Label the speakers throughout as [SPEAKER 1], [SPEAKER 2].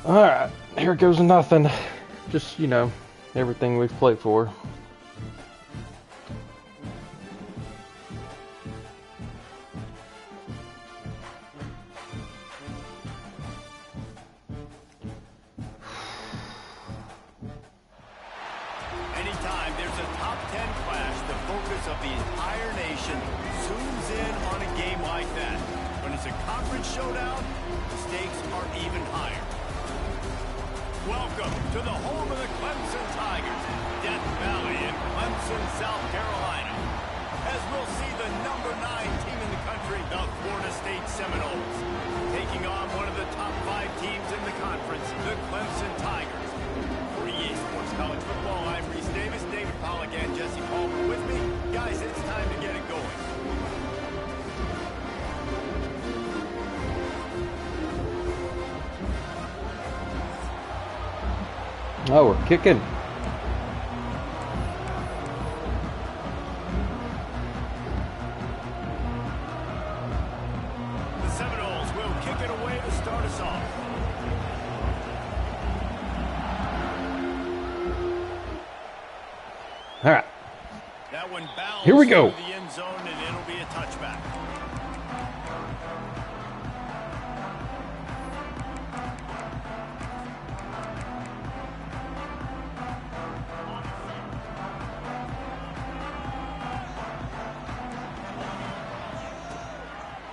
[SPEAKER 1] Alright, here goes nothing. Just, you know, everything we've played for.
[SPEAKER 2] Anytime there's a top 10 clash, the focus of the entire nation zooms in on a game like that. When it's a conference showdown, the stakes are even higher. Welcome to the home of the Clemson Tigers, Death Valley in Clemson, South Carolina. As we'll see the number 9 team in the country, the Florida State Seminoles, taking on one of the top 5 teams in the conference, the Clemson Tigers. For EA Sports College Football, I'm Reese Davis, David Pollack, and Jesse Palmer with me. Guys, it's time to get it going.
[SPEAKER 1] Oh, we're kicking.
[SPEAKER 2] The Seminoles will kick it away to start us off.
[SPEAKER 1] All right.
[SPEAKER 2] That one bounced
[SPEAKER 1] Here we go.
[SPEAKER 2] into the end zone, and it'll be a touchback.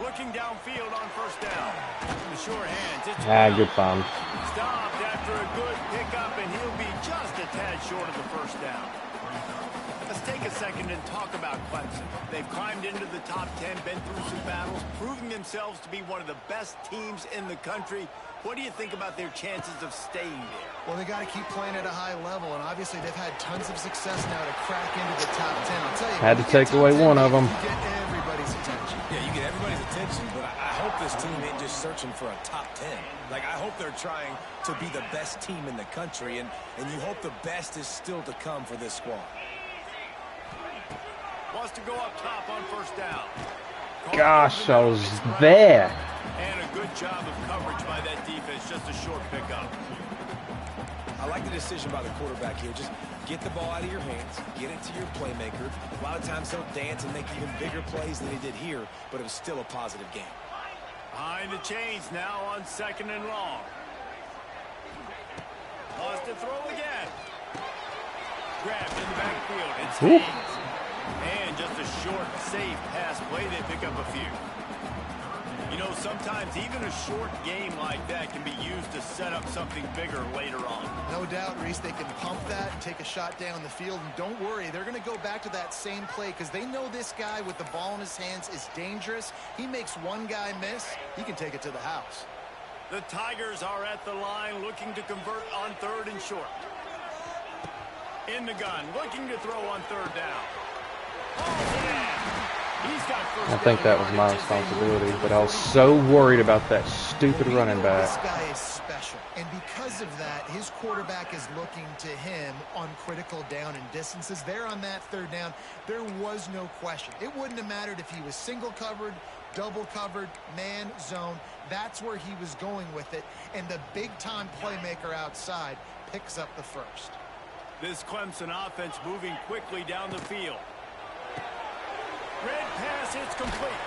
[SPEAKER 2] Looking downfield on first down. The sure hands. It's
[SPEAKER 1] Good find.
[SPEAKER 2] stopped after a good pickup, and he'll be just a tad short of the first down. Let's take a second and talk about Clemson. They've climbed into the top 10, been through some battles, proving themselves to be one of the best teams in the country. What do you think about their chances of staying there?
[SPEAKER 3] Well, they got to keep playing at a high level, and obviously they've had tons of success now to crack into the top 10. I'll tell you,
[SPEAKER 1] Had to take away one of them.
[SPEAKER 3] You get everybody's attention.
[SPEAKER 4] Yeah, you get everybody's attention, but I hope this team ain't just searching for a top 10. Like, I hope they're trying to be the best team in the country, and you hope the best is still to come for this squad.
[SPEAKER 2] Wants to go up top on first down.
[SPEAKER 1] Gosh, I was there.
[SPEAKER 2] And a good job of coverage by that defense. Just a short pickup.
[SPEAKER 4] I like the decision by the quarterback here. Just get the ball out of your hands, get it to your playmaker. A lot of times he'll dance and make even bigger plays than he did here, but it was still a positive game.
[SPEAKER 2] Behind the chains now on second and long. Wants to throw again. Grabbed in the backfield. It's Haynes. And just a short, safe pass play. They pick up a few. You know, sometimes even a short game like that can be used to set up something bigger later on.
[SPEAKER 3] No doubt, Reese, they can pump that and take a shot down the field. And don't worry, they're going to go back to that same play because they know this guy with the ball in his hands is dangerous. He makes one guy miss, he can take it to the house.
[SPEAKER 2] The Tigers are at the line looking to convert on third and short. In the gun, looking to throw on third down.
[SPEAKER 1] I think that was my responsibility, but I was so worried about that stupid running back.
[SPEAKER 3] This guy is special, and because of that, his quarterback is looking to him on critical down and distances. There on that third down, there was no question. It wouldn't have mattered if he was single covered, double covered, man, zone. That's where he was going with it, and the big-time playmaker outside picks up the first.
[SPEAKER 2] This Clemson offense moving quickly down the field. Red pass, it's complete.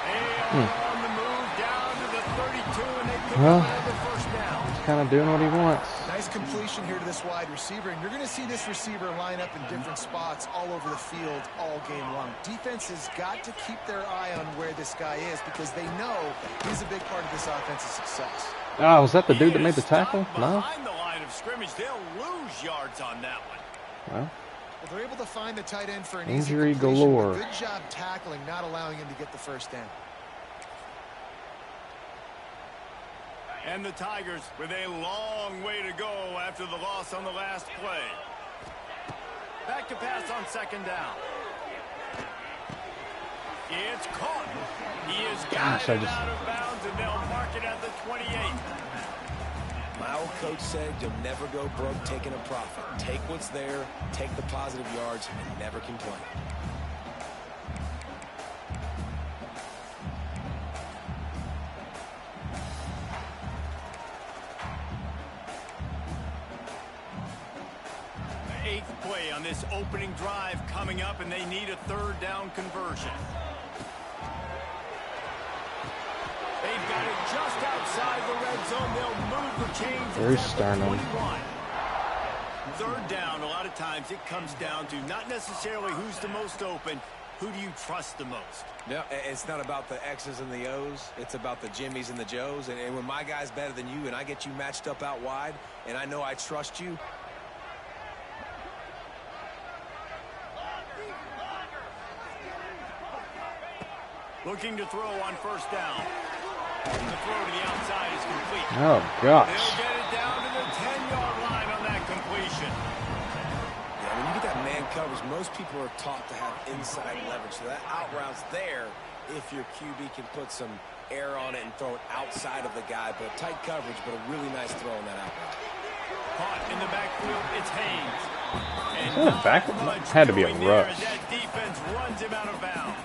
[SPEAKER 2] They are on the move down to the 32, and they pick up the first down.
[SPEAKER 1] He's kind of doing what he wants.
[SPEAKER 3] Nice completion here to this wide receiver, and you're going to see this receiver line up in different spots all over the field all game long. Defense has got to keep their eye on where this guy is because they know he's a big part of this offense's success.
[SPEAKER 1] Oh, was that the dude that made the tackle? No?
[SPEAKER 2] Behind the line of scrimmage, they'll lose yards on that one.
[SPEAKER 1] Well,
[SPEAKER 3] Well, they're able to find the tight end for an
[SPEAKER 1] injury
[SPEAKER 3] easy completion.
[SPEAKER 1] galore.
[SPEAKER 3] Good job tackling, not allowing him to get the first down.
[SPEAKER 2] And the Tigers with a long way to go after the loss on the last play. Back to pass on second down. It's caught. He is guided out of bounds, and they'll mark it at the 28.
[SPEAKER 4] My old coach said you'll never go broke taking a profit. Take what's there, take the positive yards, and never complain.
[SPEAKER 2] on this opening drive coming up, and they need a third down conversion. They've got it just outside the red zone. They'll move the chains.
[SPEAKER 1] Very sternum.
[SPEAKER 2] Third down, a lot of times it comes down to not necessarily who's the most open, who do you trust the most?
[SPEAKER 4] No, it's not about the X's and the O's. It's about the Jimmys and the Joes. And when my guy's better than you and I get you matched up out wide and I know I trust you.
[SPEAKER 2] Looking to throw on first down. The throw to the outside is complete.
[SPEAKER 1] Oh, gosh.
[SPEAKER 2] They'll get it down to the 10-yard line on that completion.
[SPEAKER 4] Yeah, when you get that man coverage, most people are taught to have inside leverage. So that out route's there if your QB can put some air on it and throw it outside of the guy. But tight coverage, but a really nice throw on that out route.
[SPEAKER 2] Caught in the backfield, it's Haynes. And
[SPEAKER 1] had to be a rush.
[SPEAKER 2] that defense runs him out of bounds.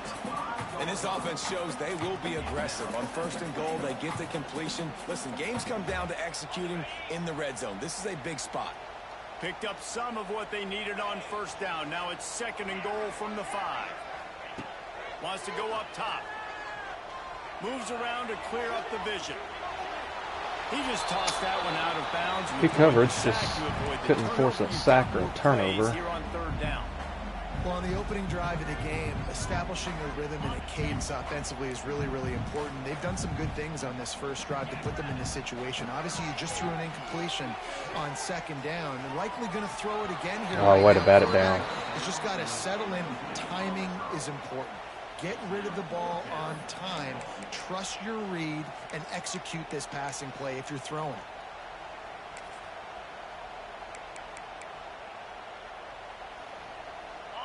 [SPEAKER 4] And this offense shows they will be aggressive. On first and goal, they get the completion. Listen, games come down to executing in the red zone. This is a big spot.
[SPEAKER 2] Picked up some of what they needed on first down. Now it's second and goal from the 5. Wants to go up top. Moves around to clear up the vision. He just tossed that one out of bounds.
[SPEAKER 1] Good coverage, just couldn't force a sack or a turnover.
[SPEAKER 2] Here on third down.
[SPEAKER 3] Well, on the opening drive of the game, establishing a rhythm and a cadence offensively is really, really important. They've done some good things on this first drive to put them in this situation. Obviously, you just threw an incompletion on second down. They're likely going to throw it again here.
[SPEAKER 1] Oh, way to bat it down.
[SPEAKER 3] It's just got to settle in. Timing is important. Get rid of the ball on time. Trust your read and execute this passing play if you're throwing it.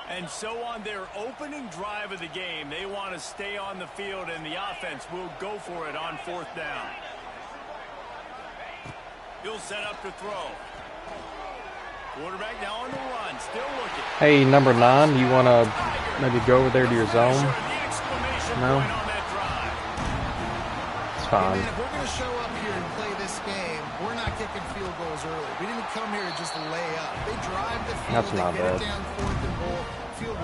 [SPEAKER 2] And so on their opening drive of the game, they want to stay on the field, and the offense will go for it on fourth down. He'll set up to throw. Quarterback now on the run, still looking.
[SPEAKER 1] Hey, number 9, you want to maybe go over there to your zone? No? It's fine.
[SPEAKER 3] Hey man, if we're going to show up here and play this game, we're not kicking field goals early. We didn't come here to just lay up. They drive the field.
[SPEAKER 1] That's not bad.
[SPEAKER 3] Down fourth and goal.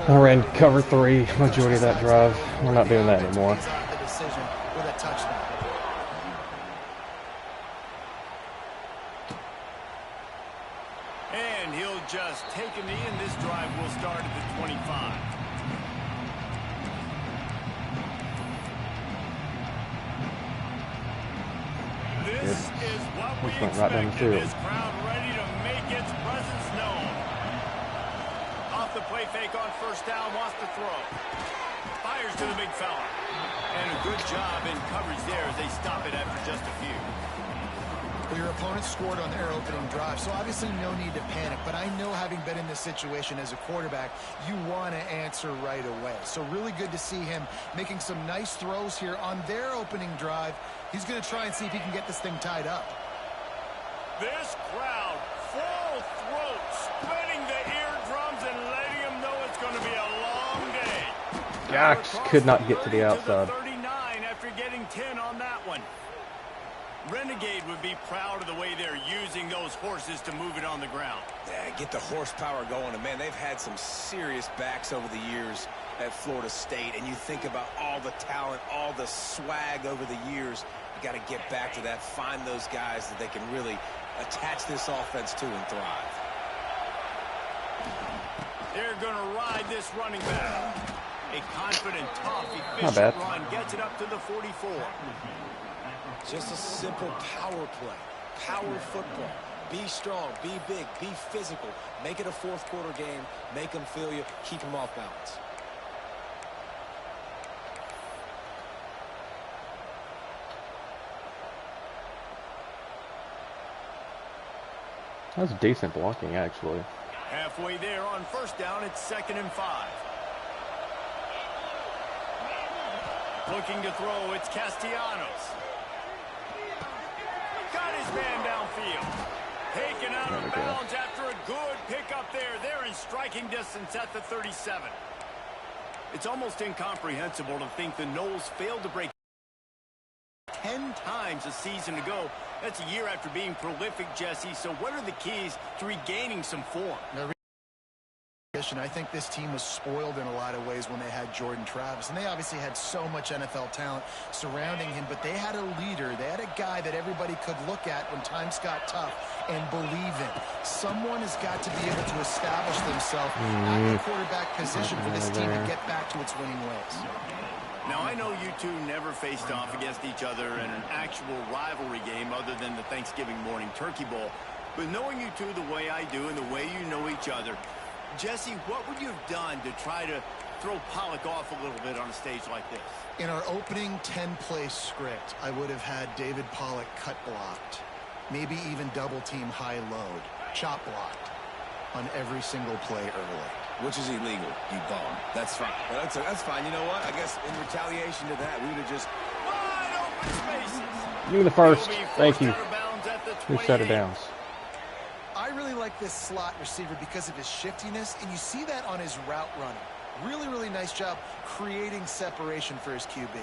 [SPEAKER 1] I ran cover 3 majority of that drive. We're not doing that anymore.
[SPEAKER 3] The decision with a touchdown.
[SPEAKER 2] And he'll just take a knee, and this drive will start at the 25. This is what we
[SPEAKER 1] went right down the
[SPEAKER 2] expected.
[SPEAKER 1] field.
[SPEAKER 2] This crowd ready to make its presence known. Off the play fake on first down, wants to throw. Fires to the big fella. And a good job in coverage there as they stop it after just a few.
[SPEAKER 3] Well, your opponent scored on their opening drive, so obviously no need to panic. But I know, having been in this situation as a quarterback, you want to answer right away. So really good to see him making some nice throws here on their opening drive. He's going to try and see if he can get this thing tied up.
[SPEAKER 2] This crowd, full throat, splitting the eardrums and letting them know it's going to be a long day.
[SPEAKER 1] Gosh, could not get to the outside.
[SPEAKER 2] 39 after getting 10 on that one. Renegade would be proud of the way they're using those horses to move it on the ground.
[SPEAKER 4] Yeah, get the horsepower going. And, man, they've had some serious backs over the years at Florida State. And you think about all the talent, all the swag over the years. You got to get back to that, find those guys that they can really attach this offense to and thrive.
[SPEAKER 2] They're going to ride this running back. A confident, tough,
[SPEAKER 1] Not
[SPEAKER 2] efficient
[SPEAKER 1] bad.
[SPEAKER 2] run gets it up to the 44.
[SPEAKER 4] Just a simple power play, power football. Be strong, be big, be physical. Make it a fourth quarter game. Make them feel you. Keep them off balance.
[SPEAKER 1] That's decent blocking, actually.
[SPEAKER 2] Halfway there on first down, it's 2nd and 5. Looking to throw, it's Castellanos. Got his man downfield. Taken out of bounds after a good pickup there. They're in striking distance at the 37. It's almost incomprehensible to think the Noles failed to break 10 times a season ago. That's a year after being prolific, Jesse. So what are the keys to regaining some form?
[SPEAKER 3] position. I think this team was spoiled in a lot of ways when they had Jordan Travis. And they obviously had so much NFL talent surrounding him, but they had a leader. They had a guy that everybody could look at when times got tough and believe in. Someone has got to be able to establish themselves at the quarterback position for this team to get back to its winning ways.
[SPEAKER 2] Now, I know you two never faced off against each other in an actual rivalry game other than the Thanksgiving morning turkey bowl. But knowing you two the way I do and the way you know each other, Jesse, what would you have done to try to throw Pollock off a little bit on a stage like this?
[SPEAKER 3] In our opening 10-play script, I would have had David Pollock cut blocked, maybe even double-team high-load, chop blocked on every single play early.
[SPEAKER 4] Which is illegal, you bum. That's fine. That's fine. You know what? I guess in retaliation to that, we would have just...
[SPEAKER 2] Wide open spaces.
[SPEAKER 1] Give me the first. Thank you. 2 set of downs.
[SPEAKER 3] I really like this slot receiver because of his shiftiness, and you see that on his route running. Really, really nice job creating separation for his QB.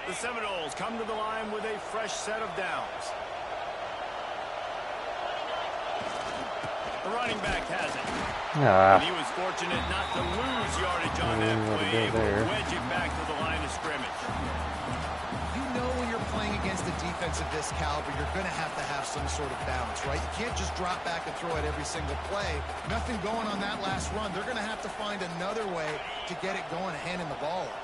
[SPEAKER 2] The Seminoles come to the line with a fresh set of downs. The running back has it. And he was fortunate not to lose yardage on that play, able to wedge it back to the line of scrimmage.
[SPEAKER 3] You know when you're playing against a defense of this caliber, you're going to have some sort of balance, right? You can't just drop back and throw it every single play. Nothing going on that last run. They're going to have to find another way to get it going, handing the ball off.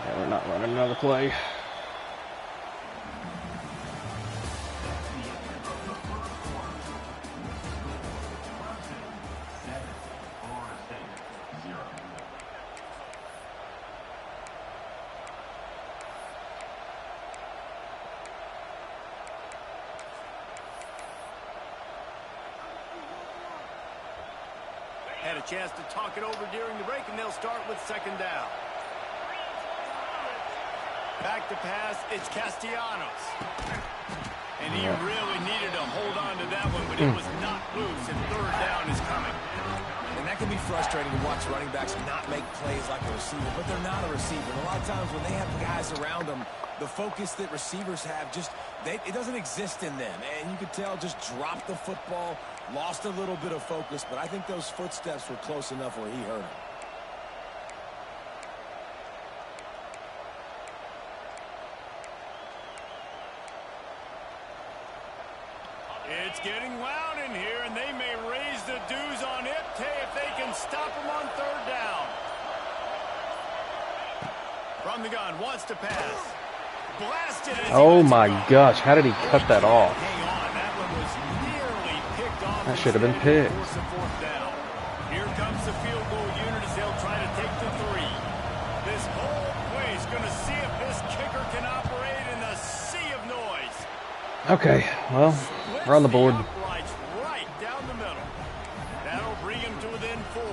[SPEAKER 1] Yeah, we're not running another play.
[SPEAKER 2] Had a chance to talk it over during the break, and they'll start with second down. Back to pass, it's Castellanos. And he really needed to hold on to that one, but it was not loose, and third down is coming.
[SPEAKER 4] And that can be frustrating to watch running backs not make plays like a receiver, but they're not a receiver. And a lot of times when they have guys around them, the focus that receivers have it doesn't exist in them. And you could tell just dropped the football, lost a little bit of focus, but I think those footsteps were close enough where he hurt him.
[SPEAKER 2] It's getting loud in here, and they may raise the dues on it if they can stop him on third down. From the gun, wants to pass. Blasted.
[SPEAKER 1] Oh my gosh, how did he cut that off?
[SPEAKER 2] Hang on, that one was nearly picked off.
[SPEAKER 1] That should have been picked.
[SPEAKER 2] Here comes the field goal unit as they'll try to take the 3. This whole place going to see if this kicker can operate in the sea of noise.
[SPEAKER 1] Okay, well, we're on the board.
[SPEAKER 2] Right down the middle. That'll bring him to within 4.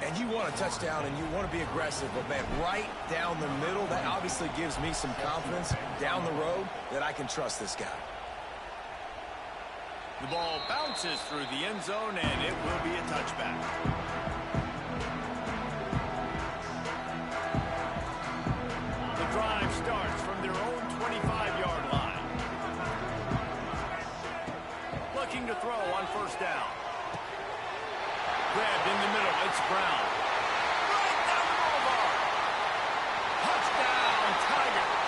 [SPEAKER 4] And you want a touchdown and you want to be aggressive, but man, right down the middle, that obviously gives me some confidence down the road that I can trust this guy.
[SPEAKER 2] The ball bounces through the end zone, and it will be a touchback. The drive starts from their own 25-yard line. Looking to throw on first down. Grabbed in the middle, it's Brown. Right down the boulevard. Touchdown, Tigers.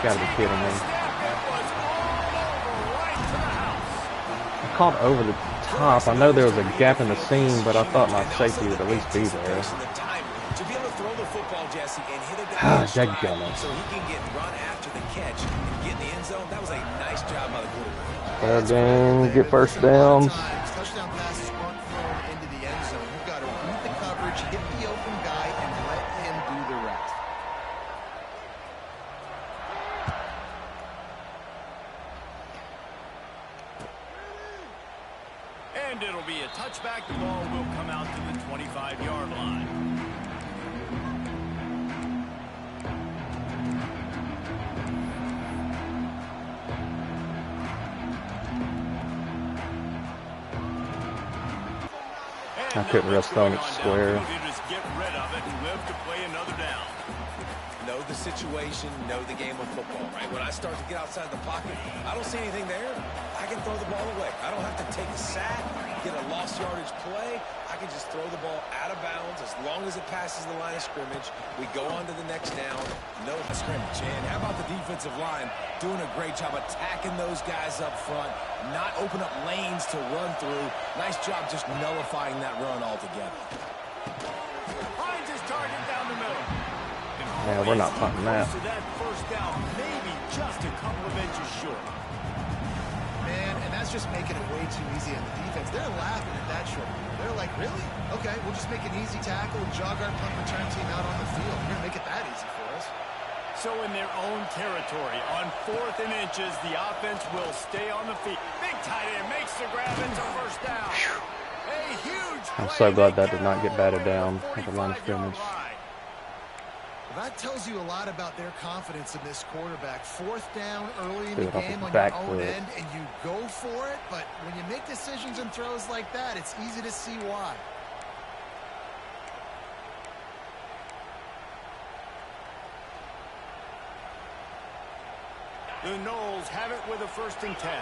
[SPEAKER 1] Gotta be kidding me.
[SPEAKER 2] It was all over right to the house.
[SPEAKER 1] I caught over the top. I know there was a gap in the seam, but I thought my safety would at least be there.
[SPEAKER 4] To be able to throw the football, Jesse, and hit it
[SPEAKER 1] Ah,
[SPEAKER 4] down stride
[SPEAKER 1] dadgummit.
[SPEAKER 4] so he can get run after the catch and get in the end zone. That was a nice job by the quarterback.
[SPEAKER 1] Third down, get first downs.
[SPEAKER 3] Touchdown passes aren't thrown into the end zone. You've got to read the coverage, hit the open guy, and let him do the rest.
[SPEAKER 2] And it'll be a touchback. The ball will come out to the 25-yard line.
[SPEAKER 1] I couldn't risk throwing it square.
[SPEAKER 2] Just get rid of it and live to play another down.
[SPEAKER 4] No, the situation, know the game of football, right? When I start to get outside the pocket, I don't see anything there. I can throw the ball away. I don't have to take a sack, get a lost yardage play. I can just throw the ball out of bounds as long as it passes the line of scrimmage. We go on to the next down. No scrimmage. And how about the defensive line doing a great job attacking those guys up front, not open up lanes to run through. Nice job just nullifying that run altogether.
[SPEAKER 2] Finds his target down the middle.
[SPEAKER 1] Yeah, we're not punting that.
[SPEAKER 2] To that first down, maybe just a couple of inches short.
[SPEAKER 3] Man, and that's just making it way too easy on the defense. They're laughing at that short. They're like, really? Okay, we'll just make an easy tackle and jog our punt return team out on the field. We're going to make it that easy for us.
[SPEAKER 2] So in their own territory, on 4th and inches, the offense will stay on the feet. Big tight end makes the grab into first down. A huge
[SPEAKER 1] I'm
[SPEAKER 2] play.
[SPEAKER 1] so glad that did not get batted down at the line of scrimmage.
[SPEAKER 3] Well, that tells you a lot about their confidence in this quarterback. 4th down early in
[SPEAKER 1] Do
[SPEAKER 3] the
[SPEAKER 1] it off
[SPEAKER 3] game
[SPEAKER 1] his
[SPEAKER 3] on
[SPEAKER 1] back
[SPEAKER 3] your own
[SPEAKER 1] foot.
[SPEAKER 3] end, and you go for it. But when you make decisions and throws like that, it's easy to see why.
[SPEAKER 2] The Noles have it with a 1st and 10.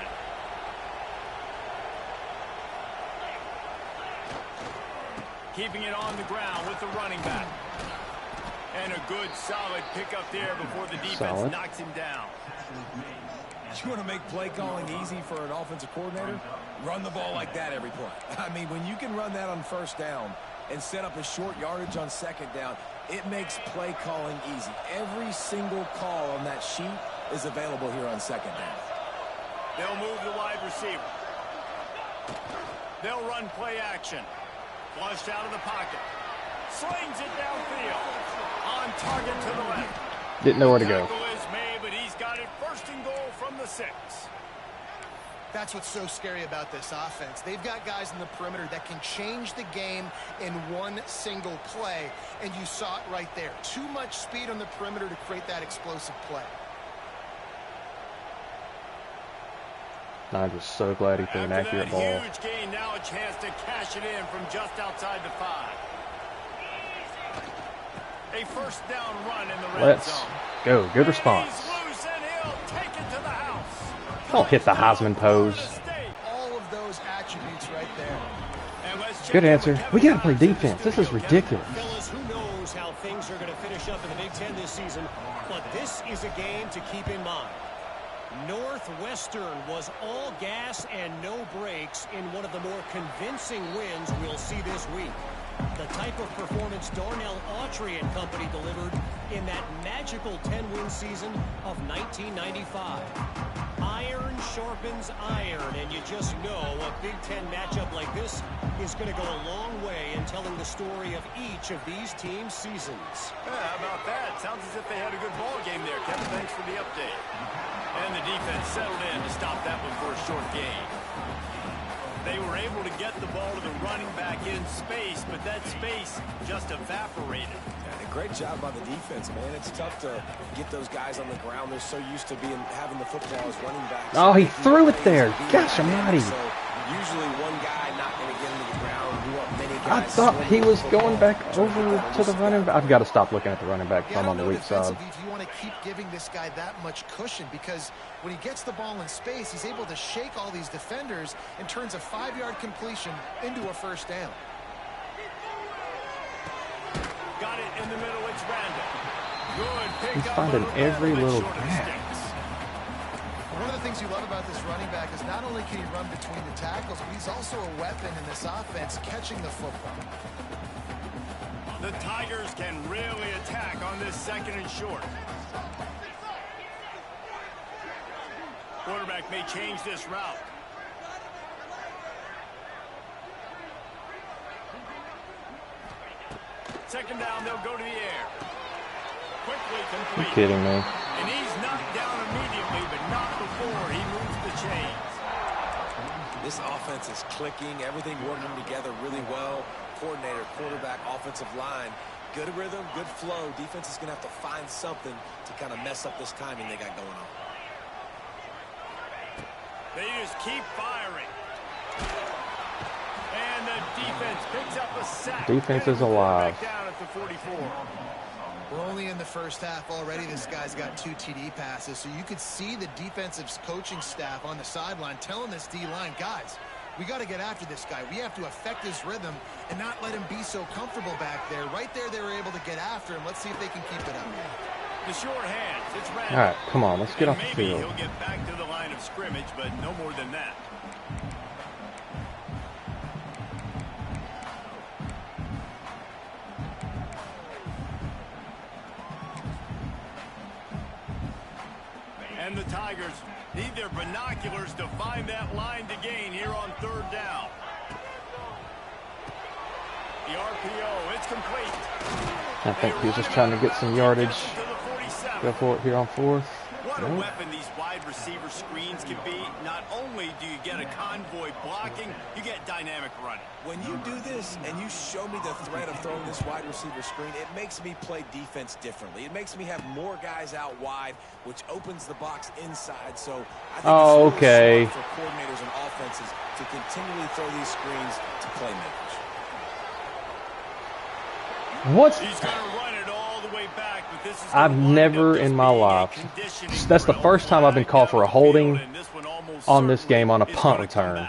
[SPEAKER 2] Keeping it on the ground with the running back. And a good, solid pickup there before the defense knocks him down.
[SPEAKER 4] You want to make play calling easy for an offensive coordinator? Run the ball like that every play. I mean, when you can run that on 1st down and set up a short yardage on 2nd down, it makes play calling easy. Every single call on that sheet is available here on 2nd down.
[SPEAKER 2] They'll move the wide receiver. They'll run play action. Flushed out of the pocket. Slings it downfield. On target to the left.
[SPEAKER 1] Didn't know where to go.
[SPEAKER 2] Tackle is made, but he's got it 1st and goal from the 6.
[SPEAKER 3] That's what's so scary about this offense. They've got guys in the perimeter that can change the game in one single play, and you saw it right there. Too much speed on the perimeter to create that explosive play.
[SPEAKER 1] I'm just so glad he threw an
[SPEAKER 2] After
[SPEAKER 1] accurate
[SPEAKER 2] that
[SPEAKER 1] ball.
[SPEAKER 2] huge gain, now a chance to cash it in from just outside the 5. A 1st down run in the red
[SPEAKER 1] Let's
[SPEAKER 2] zone.
[SPEAKER 1] go. Good response.
[SPEAKER 2] He's loose and he'll take it to the house.
[SPEAKER 1] Don't hit the Heisman pose.
[SPEAKER 3] All of those attributes right there.
[SPEAKER 2] And let's check
[SPEAKER 1] Good
[SPEAKER 2] in
[SPEAKER 1] answer.
[SPEAKER 2] with Kevin
[SPEAKER 1] We got to play
[SPEAKER 2] Dodds in the
[SPEAKER 1] defense. This is
[SPEAKER 2] studio.
[SPEAKER 1] ridiculous.
[SPEAKER 5] Fellas, who knows how things are going to finish up in the Big Ten this season, but this is a game to keep in mind. Northwestern was all gas and no brakes in one of the more convincing wins we'll see this week. The type of performance Darnell Autry and company delivered in that magical 10-win season of 1995. Iron sharpens iron, and you just know a Big Ten matchup like this is going to go a long way in telling the story of each of these teams' seasons.
[SPEAKER 2] Yeah, how about that? Sounds as if they had a good ball game there, Kevin. Thanks for the update. And the defense settled in to stop that one for a short gain. They were able to get the ball to the running back in space, but that space just evaporated.
[SPEAKER 4] And a great job by the defense, man. It's tough to get those guys on the ground. They're so used to having the football as running backs.
[SPEAKER 1] Oh, he threw it there. Gosh almighty.
[SPEAKER 4] So usually one guy not going to get into the ground. You want many guys.
[SPEAKER 1] I thought he was going back over to the running back. I've got to stop looking at the running back.
[SPEAKER 3] Yeah,
[SPEAKER 1] I'm on the weak side.
[SPEAKER 3] If you want to keep giving this guy that much cushion, because when he gets the ball in space, he's able to shake all these defenders and turns a 5-yard completion into a 1st down.
[SPEAKER 2] Got it in the middle. It's Randall. Good pick
[SPEAKER 1] He's
[SPEAKER 2] up
[SPEAKER 1] finding
[SPEAKER 2] a
[SPEAKER 1] every
[SPEAKER 2] bit
[SPEAKER 1] little
[SPEAKER 2] short of the
[SPEAKER 1] gap.
[SPEAKER 2] sticks.
[SPEAKER 3] One of the things you love about this running back is not only can he run between the tackles, but he's also a weapon in this offense catching the football.
[SPEAKER 2] The Tigers can really attack on this 2nd and short. Quarterback may change this route. Second down, they'll go to the air. Quickly complete.
[SPEAKER 1] You kidding me?
[SPEAKER 2] And he's knocked down immediately, but not before he moves the chains.
[SPEAKER 4] This offense is clicking. Everything working together really well. Coordinator, quarterback, offensive line. Good rhythm, good flow. Defense is going to have to find something to kind of mess up this timing they got going on.
[SPEAKER 2] They just keep firing. And the defense picks up a sack.
[SPEAKER 1] Defense is alive.
[SPEAKER 2] Back down at the 44.
[SPEAKER 3] We're only in the first half already. This guy's got 2 TD passes, so you could see the defensive coaching staff on the sideline telling this D-line, guys, we got to get after this guy. We have to affect his rhythm and not let him be so comfortable back there. Right there, they were able to get after him. Let's see if they can keep it up.
[SPEAKER 2] The short hands. It's Randall.
[SPEAKER 1] All right, come on, let's get off the
[SPEAKER 2] Maybe
[SPEAKER 1] field.
[SPEAKER 2] he'll get back to the line of scrimmage, but no more than that. And the Tigers need their binoculars to find that line to gain here on 3rd down. The RPO, it's complete.
[SPEAKER 1] I think he was just trying to get some yardage. Go for it here on 4th.
[SPEAKER 2] What a weapon these wide receiver screens can be. Not only do you get a convoy blocking, you get dynamic running.
[SPEAKER 4] When you do this and you show me the threat of throwing this wide receiver screen, it makes me play defense differently. It makes me have more guys out wide, which opens the box inside. So I think it's really smart for coordinators and offenses to continually throw these screens to playmakers.
[SPEAKER 1] What?
[SPEAKER 2] He's going to run it all the way back, but this is
[SPEAKER 1] I've never in my life. That's the first time I've been called for a holding on this game on a punt return.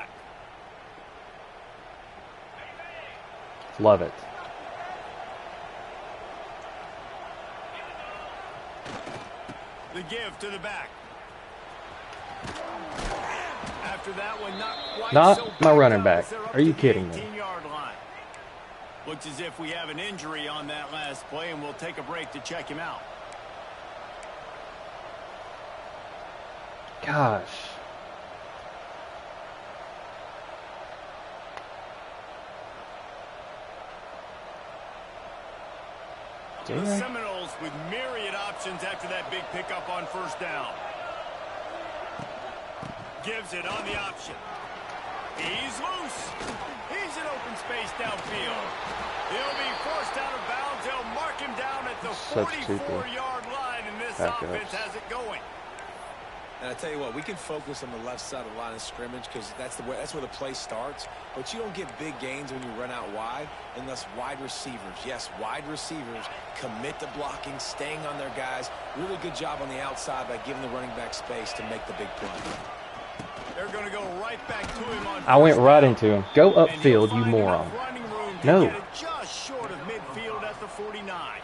[SPEAKER 1] Love it.
[SPEAKER 2] The give to the back. After that one, not quite
[SPEAKER 1] Not my running back. Are you kidding me?
[SPEAKER 2] Looks as if we have an injury on that last play, and we'll take a break to check him out.
[SPEAKER 1] Gosh.
[SPEAKER 2] The Seminoles with myriad options after that big pickup on 1st down. Gives it on the option. He's loose. He's in open space downfield. He'll be forced out of bounds. They'll mark him down at the 44-yard line, and this offense has it going.
[SPEAKER 4] And I tell you what, we can focus on the left side of the line of scrimmage because that's where the play starts. But you don't get big gains when you run out wide unless wide receivers, yes, wide receivers commit to blocking, staying on their guys. Really good job on the outside by giving the running back space to make the big play.
[SPEAKER 2] They're going to go right back to him on
[SPEAKER 1] I went right into him. Go upfield, you moron. No.
[SPEAKER 2] Just short of midfield at the 49.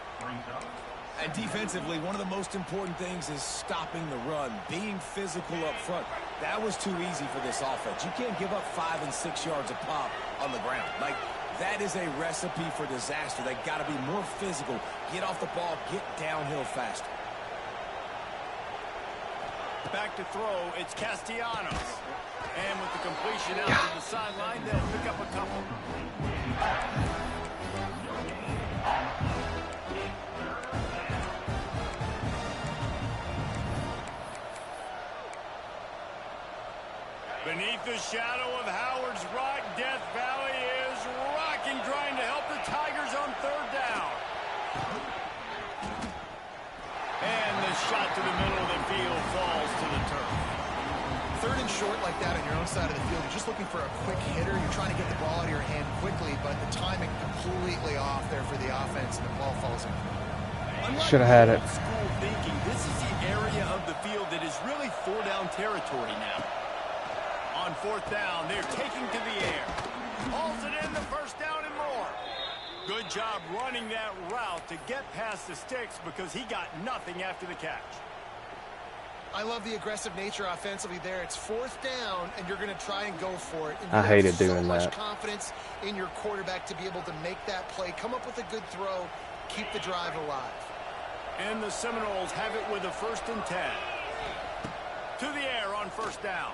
[SPEAKER 4] And defensively, one of the most important things is stopping the run, being physical up front. That was too easy for this offense. You can't give up 5 and 6 yards a pop on the ground. Like, that is a recipe for disaster. They got to be more physical, get off the ball, get downhill faster.
[SPEAKER 2] Back to throw, it's Castellanos. And with the completion out to the sideline, they'll pick up a couple. Beneath the shadow of Howard's Rock, Death Valley is rocking, trying to help the Tigers on 3rd down. And the shot to the middle of the field falls to the turf.
[SPEAKER 3] 3rd and short like that on your own side of the field, you're just looking for a quick hitter. You're trying to get the ball out of your hand quickly, but the timing completely off there for the offense, and the ball falls in.
[SPEAKER 1] Should have had it.
[SPEAKER 2] School thinking, this is the area of the field that is really 4-down territory now. On 4th down, they're taking to the air. Hauls it in, the 1st down and more. Good job running that route to get past the sticks because he got nothing after the catch.
[SPEAKER 3] I love the aggressive nature offensively there. It's 4th down, and you're going to try and go for it. And
[SPEAKER 1] I hated doing
[SPEAKER 3] so much
[SPEAKER 1] that.
[SPEAKER 3] Confidence in your quarterback to be able to make that play, come up with a good throw, keep the drive alive.
[SPEAKER 2] And the Seminoles have it with a 1st and 10. To the air on 1st down.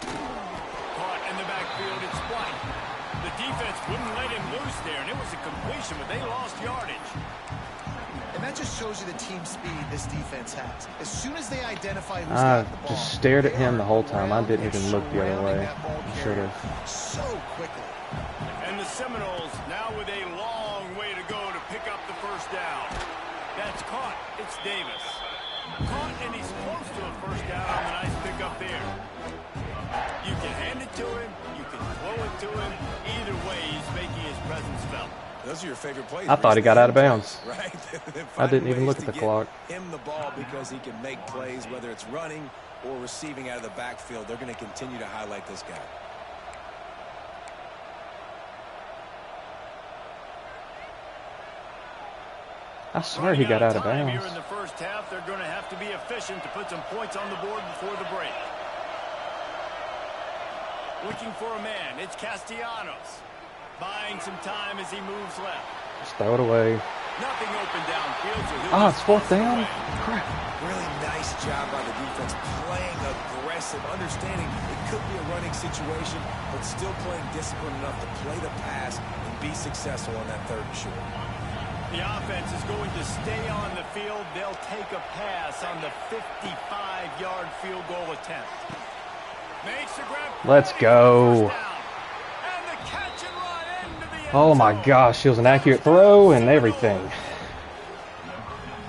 [SPEAKER 2] Caught in the backfield, it's White. The defense wouldn't let him loose there, and it was a completion, but they lost yardage.
[SPEAKER 3] And that just shows you the team speed this defense has. As soon as they identify who's got the ball,
[SPEAKER 1] just stared at him the whole time. I didn't even look the other way. Should have.
[SPEAKER 3] So quickly.
[SPEAKER 2] And the Seminoles now with a long way to go to pick up the 1st down. That's caught. It's Davis. Caught, and he's close to a 1st down on the nice pickup there. You can hand it to him. You can throw it to him. Either way, he's making his presence felt.
[SPEAKER 4] Those are your favorite plays.
[SPEAKER 1] I thought he got out of bounds.
[SPEAKER 4] Right?
[SPEAKER 1] I didn't even look at the clock.
[SPEAKER 4] Him the ball because he can make plays, whether it's running or receiving out of the backfield. They're going to continue to highlight this guy.
[SPEAKER 1] I swear he got out of bounds.
[SPEAKER 2] Here in the first half, they're going to have to be efficient to put some points on the board before the break. Looking for a man. It's Castellanos. Buying some time as he moves left.
[SPEAKER 1] Just throw it away.
[SPEAKER 2] Nothing open downfield. So
[SPEAKER 1] oh, it's fourth down? Crap.
[SPEAKER 4] Really nice job by the defense, playing aggressive, understanding it could be a running situation, but still playing disciplined enough to play the pass and be successful on that 3rd and short.
[SPEAKER 2] The offense is going to stay on the field. They'll take a pass on the 55-yard field goal attempt.
[SPEAKER 1] Let's go. Oh my gosh, it was an accurate throw and everything.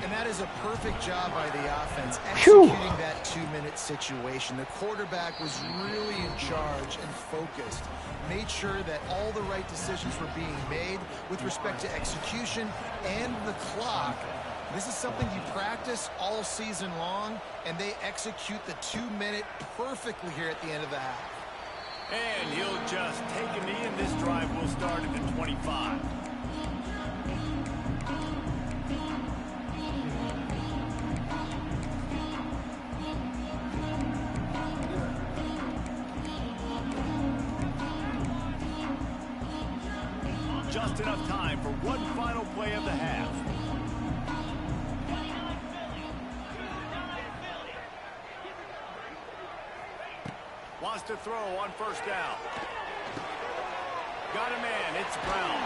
[SPEAKER 3] And that is a perfect job by the offense executing that 2-minute situation. The quarterback was really in charge and focused. Made sure that all the right decisions were being made with respect to execution and the clock. This is something you practice all season long, and they execute the 2-minute perfectly here at the end of the half.
[SPEAKER 2] And he'll just take a knee, and this drive will start at the 25. Just enough time for one final play of the half. Wants to throw on first down. Got a man. It's Brown.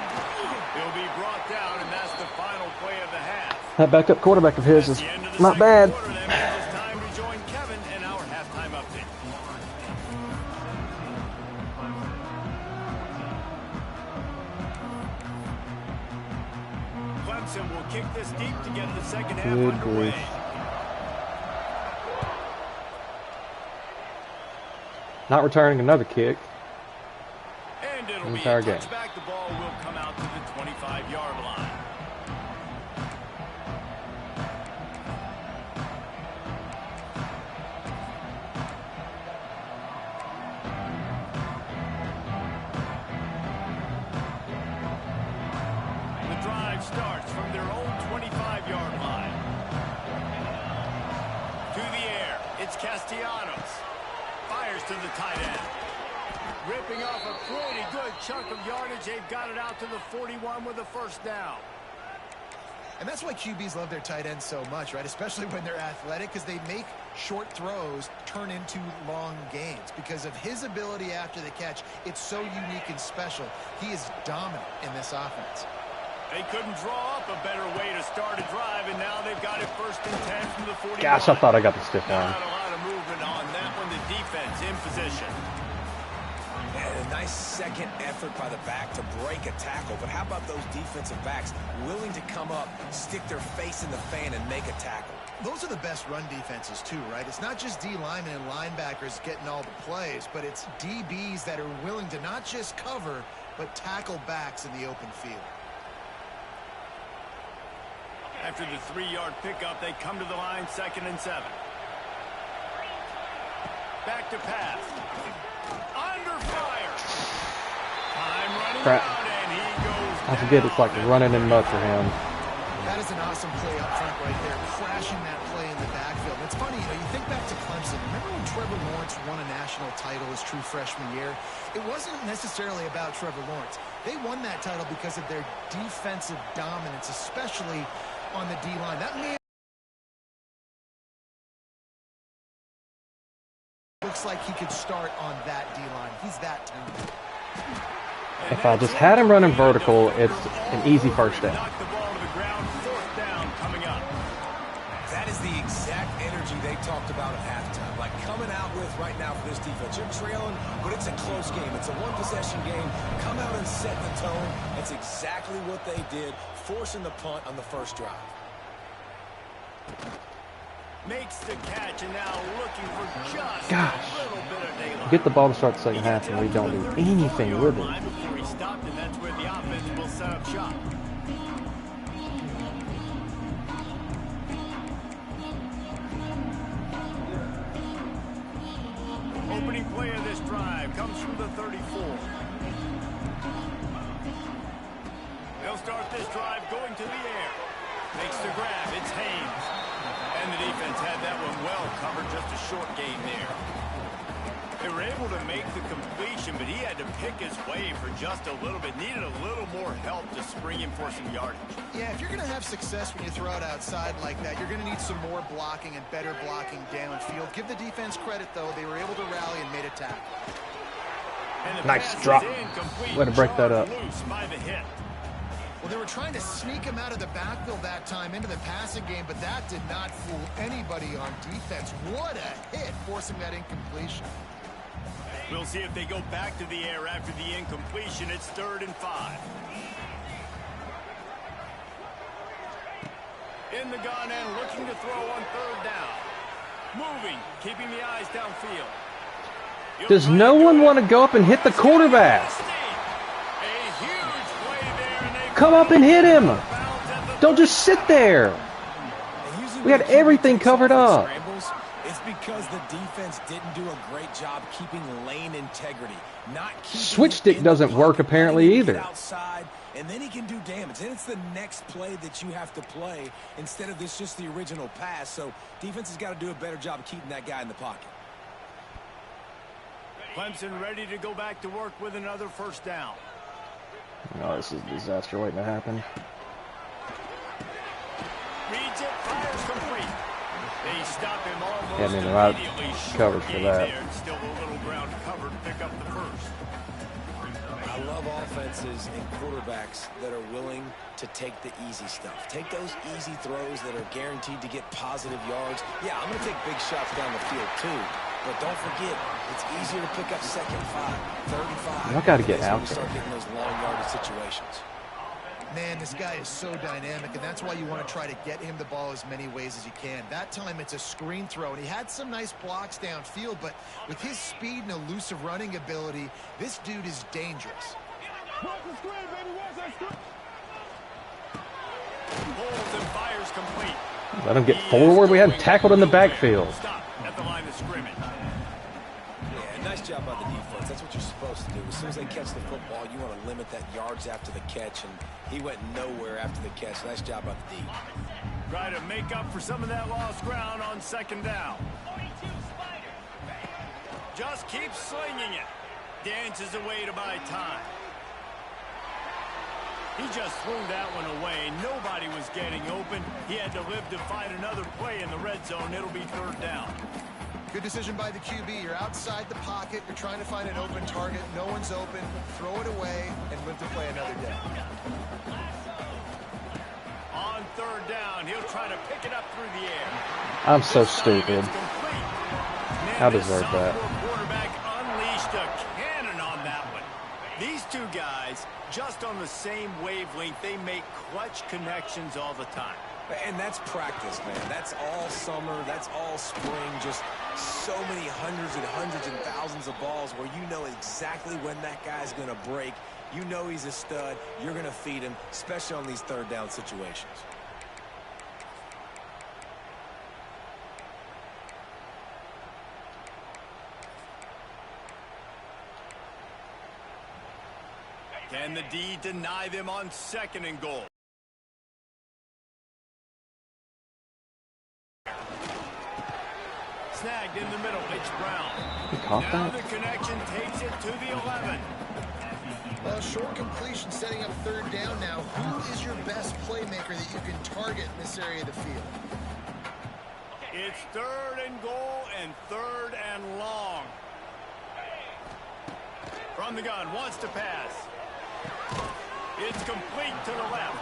[SPEAKER 2] He'll be brought down, and that's the final play of the half.
[SPEAKER 1] That backup quarterback of his is not bad.
[SPEAKER 2] Quarter, that means it's time to join Kevin in our halftime update. Clemson will kick this deep to get the second half underway.
[SPEAKER 1] Not returning another kick.
[SPEAKER 2] And it'll
[SPEAKER 1] the
[SPEAKER 2] be
[SPEAKER 1] entire
[SPEAKER 2] a
[SPEAKER 1] game.
[SPEAKER 2] touchback. The ball will come out to the 25-yard line. The drive starts from their own 25-yard line. To the air, it's Castellanos. Fires to the tight end. Ripping off a pretty good chunk of yardage. They've got it out to the 41 with a first down.
[SPEAKER 3] And that's why QBs love their tight ends so much, right? Especially when they're athletic, because they make short throws turn into long gains. Because of his ability after the catch, it's so unique and special. He is dominant in this offense.
[SPEAKER 2] They couldn't draw up a better way to start a drive, and now they've got it 1st and 10 from the 41.
[SPEAKER 1] Gosh, I thought I got the stiff arm.
[SPEAKER 2] Not a lot of movement on that one. The defense in position.
[SPEAKER 4] And a nice second effort by the back to break a tackle. But how about those defensive backs willing to come up, stick their face in the fan, and make a tackle?
[SPEAKER 3] Those are the best run defenses too, right? It's not just D linemen and linebackers getting all the plays, but it's DBs that are willing to not just cover, but tackle backs in the open field.
[SPEAKER 2] After the 3-yard pickup, they come to the line 2nd and 7. Back to pass. Under fire. Time running
[SPEAKER 1] Crap.
[SPEAKER 2] out, and he goes
[SPEAKER 1] I forget it's like running in mud for him.
[SPEAKER 3] That is an awesome play up front right there, crashing that play in the backfield. It's funny, you think back to Clemson. Remember when Trevor Lawrence won a national title his true freshman year? It wasn't necessarily about Trevor Lawrence. They won that title because of their defensive dominance, especially on the D-line. That man looks like he could start on that D-line. He's that talented.
[SPEAKER 1] If I just had him running vertical, it's an easy first down.
[SPEAKER 2] Knock the ball to the ground. 4th down coming up.
[SPEAKER 4] That is the exact energy they talked about at halftime. Like coming out with right now for this defense. You're trailing, but it's a close game. It's a one-possession game. Come out and set the tone. That's exactly what they did, forcing the punt on the first drive.
[SPEAKER 2] Makes the catch, and now looking for just
[SPEAKER 1] Gosh.
[SPEAKER 2] a little bit of daylight.
[SPEAKER 1] Get the ball to start the second half, and we don't do anything with it.
[SPEAKER 2] Before he stopped, and that's where the offense will set up shop. down comes from the 34. They'll start this drive going to the air. Makes the grab. It's Haynes. And the defense had that one well covered. Just a short gain there. They were able to make the completion, but he had to pick his way for just a little bit. Needed a little more help to spring him for some yardage.
[SPEAKER 3] Yeah, if you're going to have success when you throw it outside like that, you're going to need some more blocking and better blocking downfield. Give the defense credit, though. They were able to rally and made a tackle.
[SPEAKER 1] Nice drop. Way to break that up.
[SPEAKER 2] Loose by the hit.
[SPEAKER 3] Well, they were trying to sneak him out of the backfield that time into the passing game, but that did not fool anybody on defense. What a hit, forcing that incompletion.
[SPEAKER 2] We'll see if they go back to the air after the incompletion. It's 3rd and 5. In the gun and looking to throw on 3rd down. Moving, keeping the eyes downfield.
[SPEAKER 1] Does no one want to go up and hit the quarterback? Come up and hit him. Don't just sit there. We had everything covered up.
[SPEAKER 4] It's because the defense didn't do a great job keeping lane integrity.
[SPEAKER 1] Switch stick doesn't work apparently either.
[SPEAKER 4] Outside, and then he can do damage. And it's the next play that you have to play instead of this just the original pass. So defense has got to do a better job of keeping that guy in the pocket.
[SPEAKER 2] Clemson ready to go back to work with another 1st down.
[SPEAKER 1] Oh, this is a disaster waiting to happen.
[SPEAKER 2] Reads it, fires complete. They stop him almost
[SPEAKER 1] Yeah, I mean, they're out
[SPEAKER 2] immediately.
[SPEAKER 1] covered for that.
[SPEAKER 2] Still a little ground covered to pick up the 1st.
[SPEAKER 4] I love offenses and quarterbacks that are willing to take the easy stuff. Take those easy throws that are guaranteed to get positive yards. Yeah, I'm going to take big shots down the field too. But don't forget, it's easier to pick up 2nd 5, 3rd and 5.
[SPEAKER 1] I got to get out
[SPEAKER 4] there. Start getting those long yardage situations.
[SPEAKER 3] Man, this guy is so dynamic, and that's why you want to try to get him the ball as many ways as you can. That time it's a screen throw, and he had some nice blocks downfield, but with his speed and elusive running ability, this dude is dangerous.
[SPEAKER 2] Holds and fires complete.
[SPEAKER 1] Let him get forward. We had him tackled in the backfield.
[SPEAKER 2] Stop at the line of scrimmage.
[SPEAKER 4] Yeah, nice job by the defense. That's what you're supposed to do. As soon as they catch the football, you want to limit that yards after the catch, and he went nowhere after the catch. Nice job by the D.
[SPEAKER 2] Try to make up for some of that lost ground on 2nd down. Just keep slinging it. Dances away to buy time. He just threw that one away. Nobody was getting open. He had to live to find another play in the red zone. It'll be 3rd down.
[SPEAKER 3] Good decision by the QB. You're outside the pocket. You're trying to find an open target. No one's open. Throw it away and live to play another day.
[SPEAKER 2] On 3rd down, he'll try to pick it up through the air.
[SPEAKER 1] I'm so stupid. I deserve that.
[SPEAKER 2] Quarterback unleashed a cannon on that one. These two guys, just on the same wavelength, they make clutch connections all the time.
[SPEAKER 4] And that's practice, man. That's all summer. That's all spring. Just so many hundreds and thousands of balls where you know exactly when that guy's going to break. You know he's a stud. You're going to feed him, especially on these 3rd down situations.
[SPEAKER 2] Can the D deny them on 2nd and goal? Snagged in the middle. It's Brown. Now the connection takes it to the 11.
[SPEAKER 3] Well, short completion setting up 3rd down now. Who is your best playmaker that you can target in this area of the field?
[SPEAKER 2] It's 3rd and goal and 3rd and long. From the gun, wants to pass. It's complete to the left.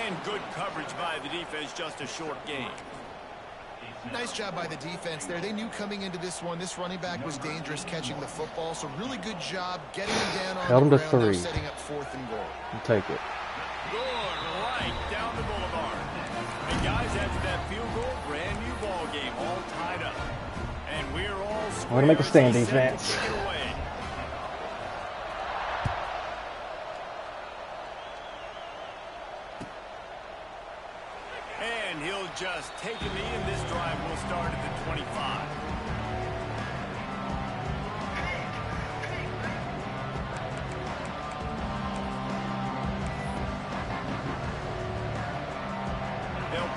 [SPEAKER 2] And good coverage by the defense, just a short gain.
[SPEAKER 3] Nice job by the defense there. They knew coming into this one, this running back was dangerous catching the football, so really good job getting him down on
[SPEAKER 1] Held him
[SPEAKER 3] the
[SPEAKER 1] to
[SPEAKER 3] ground,
[SPEAKER 1] 3.
[SPEAKER 3] now setting up 4th and goal.
[SPEAKER 1] I'll take it.
[SPEAKER 2] Good right down the boulevard. And guys, after that field goal, brand new ball game, all tied up. And we're all square.
[SPEAKER 1] I'm going to make a stand defense.
[SPEAKER 2] And he'll just take a knee, and this drive will start at the 25.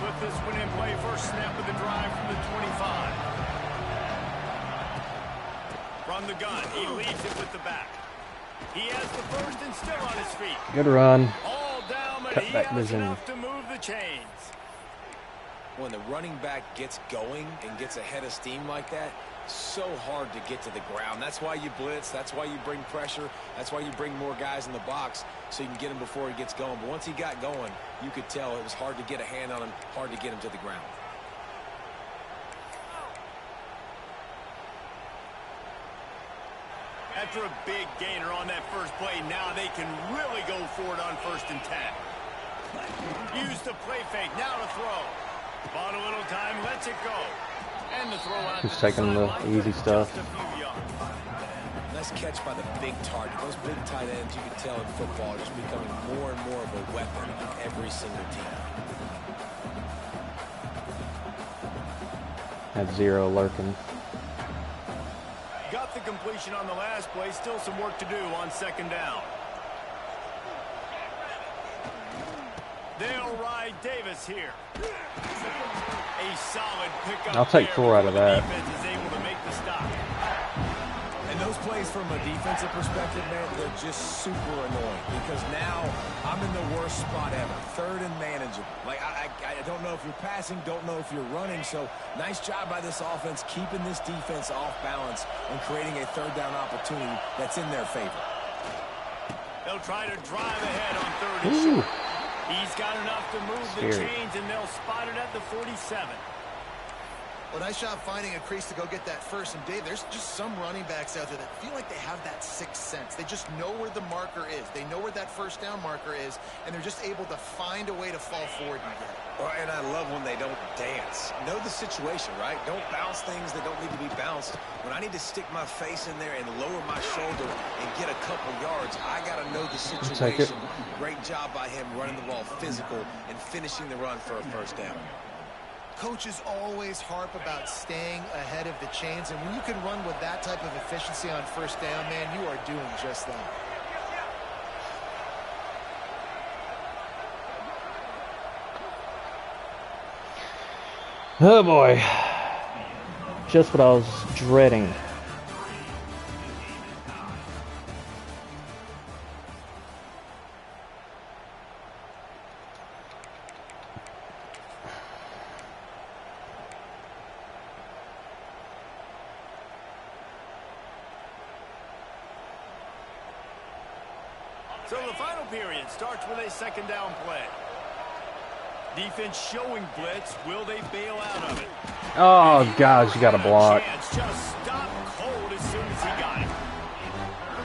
[SPEAKER 2] put this one in play. First snap of the drive from the 25. From the gun, he leads it with the back. He has the first and still on his feet.
[SPEAKER 1] Good run.
[SPEAKER 2] All down, but
[SPEAKER 1] Cut
[SPEAKER 2] he
[SPEAKER 1] back
[SPEAKER 2] has
[SPEAKER 1] vision.
[SPEAKER 2] enough to move the chains.
[SPEAKER 4] When the running back gets going and gets ahead of steam like that, so hard to get to the ground. That's why you blitz. That's why you bring pressure. That's why you bring more guys in the box so you can get him before he gets going. But once he got going, you could tell it was hard to get a hand on him, hard to get him to the ground.
[SPEAKER 2] After a big gainer on that first play, now they can really go for it on 1st and 10. Use the play fake, now to throw. Bought a little time, lets it go. And the throw out.
[SPEAKER 1] Just taking the easy stuff.
[SPEAKER 4] Nice catch by the big target. Those big tight ends, you can tell in football, are just becoming more and more of a weapon on every single team.
[SPEAKER 1] Had 0 lurking.
[SPEAKER 2] Got the completion on the last play. Still some work to do on 2nd down. They'll ride Davis here. A solid pickup.
[SPEAKER 1] I'll take 4 out of that.
[SPEAKER 2] Defense is able to make the stop.
[SPEAKER 4] And those plays from a defensive perspective, man, they're just super annoying because now I'm in the worst spot ever. 3rd and manageable. Like, I don't know if you're passing, don't know if you're running. So nice job by this offense keeping this defense off balance and creating a 3rd down opportunity that's in their favor.
[SPEAKER 2] They'll try to drive ahead on 3rd and short. He's got enough to move the chains, and they'll spot it at the 47.
[SPEAKER 3] Well, nice job finding a crease to go get that first. And, Dave, there's just some running backs out there that feel like they have that sixth sense. They just know where the marker is. They know where that 1st down marker is, and they're just able to find a way to fall forward and get it.
[SPEAKER 4] Well, and I love when they don't dance. Know the situation, right? Don't bounce things that don't need to be bounced. When I need to stick my face in there and lower my shoulder and get a couple yards, I got to know the situation. Great job by him running the ball physical and finishing the run for a 1st down.
[SPEAKER 3] Coaches always harp about staying ahead of the chains, and when you can run with that type of efficiency on 1st down, man, you are doing just that.
[SPEAKER 1] Oh boy. Just what I was dreading.
[SPEAKER 2] So the final period starts with a 2nd down play. Defense showing blitz. Will they bail out of it?
[SPEAKER 1] Oh, gosh, you got to block.
[SPEAKER 2] Just stop cold as soon as he got it.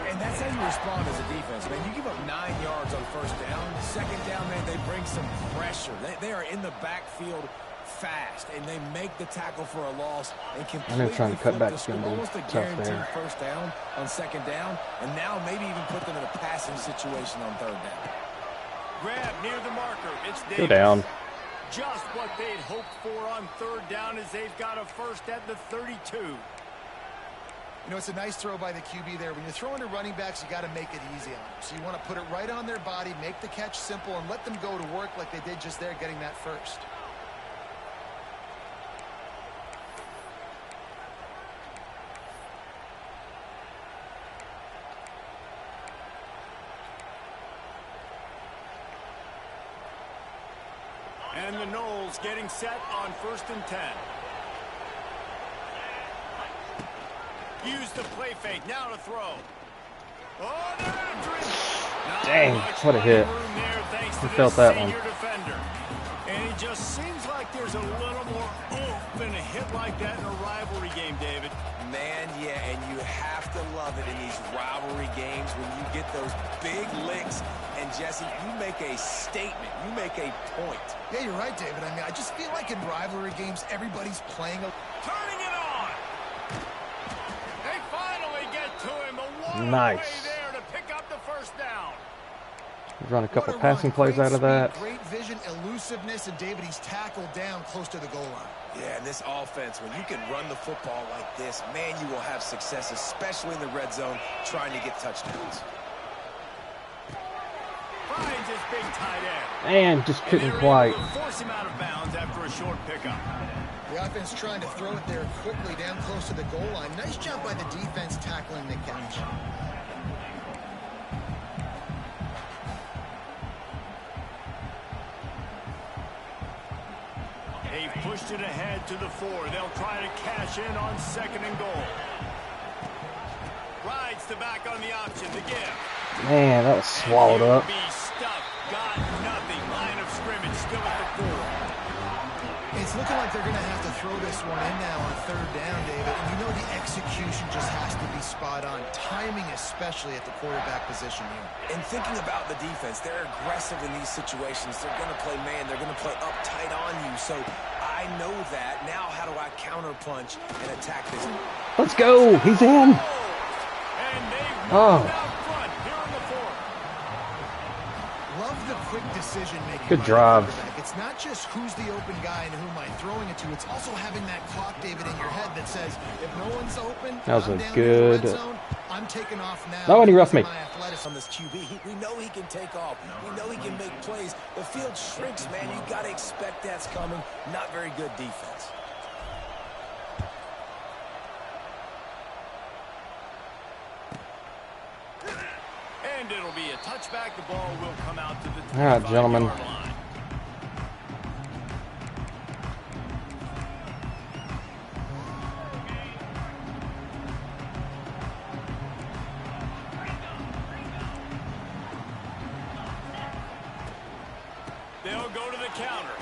[SPEAKER 4] And that's how you respond as a defense, man. You give up 9 yards on 1st down. 2nd down, man, they bring some pressure. They are in the backfield fast, and they make the tackle for a loss and completely
[SPEAKER 1] trying to cut back
[SPEAKER 4] the
[SPEAKER 1] is gonna be
[SPEAKER 4] almost a
[SPEAKER 1] tough
[SPEAKER 4] guaranteed
[SPEAKER 1] there.
[SPEAKER 4] 1st down on 2nd down, and now maybe even put them in a passing situation on 3rd down.
[SPEAKER 2] Grab near the marker. It's Davis.
[SPEAKER 1] Go down.
[SPEAKER 2] Just what they'd hoped for on 3rd down as they've got a first at the 32.
[SPEAKER 3] You know, it's a nice throw by the QB there. When you're throwing to running backs, you got to make it easy on them. So you want to put it right on their body, make the catch simple, and let them go to work like they did just there, getting that first.
[SPEAKER 2] And the Knowles getting set on 1st and 10. Use the play fake. Now to throw. Oh, they're after him.
[SPEAKER 1] Dang, what a hit. I felt that one.
[SPEAKER 2] Defender. And it just seems like there's a little more oomph in a hit like that in a rivalry game, David.
[SPEAKER 4] Man, yeah, and you have to love it in these rivalry games when you get those big licks. And, Jesse, you make a statement. You make a point.
[SPEAKER 3] Yeah, you're right, David. I mean, I just feel like in rivalry games, everybody's playing a...
[SPEAKER 2] Turning it on. They finally get to him. A
[SPEAKER 1] Nice.
[SPEAKER 2] way there to pick up the 1st down.
[SPEAKER 1] Run a couple passing plays out of that.
[SPEAKER 3] Great vision, elusiveness, and David, he's tackled down close to the goal line.
[SPEAKER 4] Yeah, and this offense, when you can run the football like this, man, you will have success, especially in the red zone, trying to get touchdowns.
[SPEAKER 2] finds his big tight end.
[SPEAKER 1] And just couldn't
[SPEAKER 2] And
[SPEAKER 1] quite.
[SPEAKER 2] force him out of bounds after a short pickup.
[SPEAKER 3] The offense trying to throw it there quickly down close to the goal line. Nice job by the defense tackling the catch.
[SPEAKER 2] They've pushed it ahead to the 4. They'll try to cash in on 2nd and goal. Rides the back on the option to give.
[SPEAKER 1] Man, that was swallowed up.
[SPEAKER 2] Be stuffed. Got nothing. Line of scrimmage still at the 4.
[SPEAKER 3] It's looking like they're going to have to throw this one in now on 3rd down, David. And you know the execution just has to be spot on. Timing especially at the quarterback position here.
[SPEAKER 4] And thinking about the defense, they're aggressive in these situations. They're going to play man. They're going to play up tight on you. So I know that. Now how do I counterpunch and attack this?
[SPEAKER 1] Let's go. He's in.
[SPEAKER 2] And they've
[SPEAKER 1] Oh.
[SPEAKER 2] moved out front here in the 4th.
[SPEAKER 3] Love the quick decision making.
[SPEAKER 1] Good drive.
[SPEAKER 3] It's not just who's the open guy and who am I throwing it to. It's also having that clock, David, in your head that says, if no one's open,
[SPEAKER 1] That was
[SPEAKER 3] I'm
[SPEAKER 1] a
[SPEAKER 3] down
[SPEAKER 1] good-
[SPEAKER 3] in the red zone, I'm taking off now.
[SPEAKER 1] No, and he roughed me.
[SPEAKER 3] My athleticism.
[SPEAKER 4] On this QB, we know he can take off. We know he can make plays. The field shrinks, man. You got to expect that's coming. Not very good defense.
[SPEAKER 2] And it'll be a touchback. The ball will come out to the 25-yard
[SPEAKER 1] All right, gentlemen.
[SPEAKER 2] line. They'll go to the counter.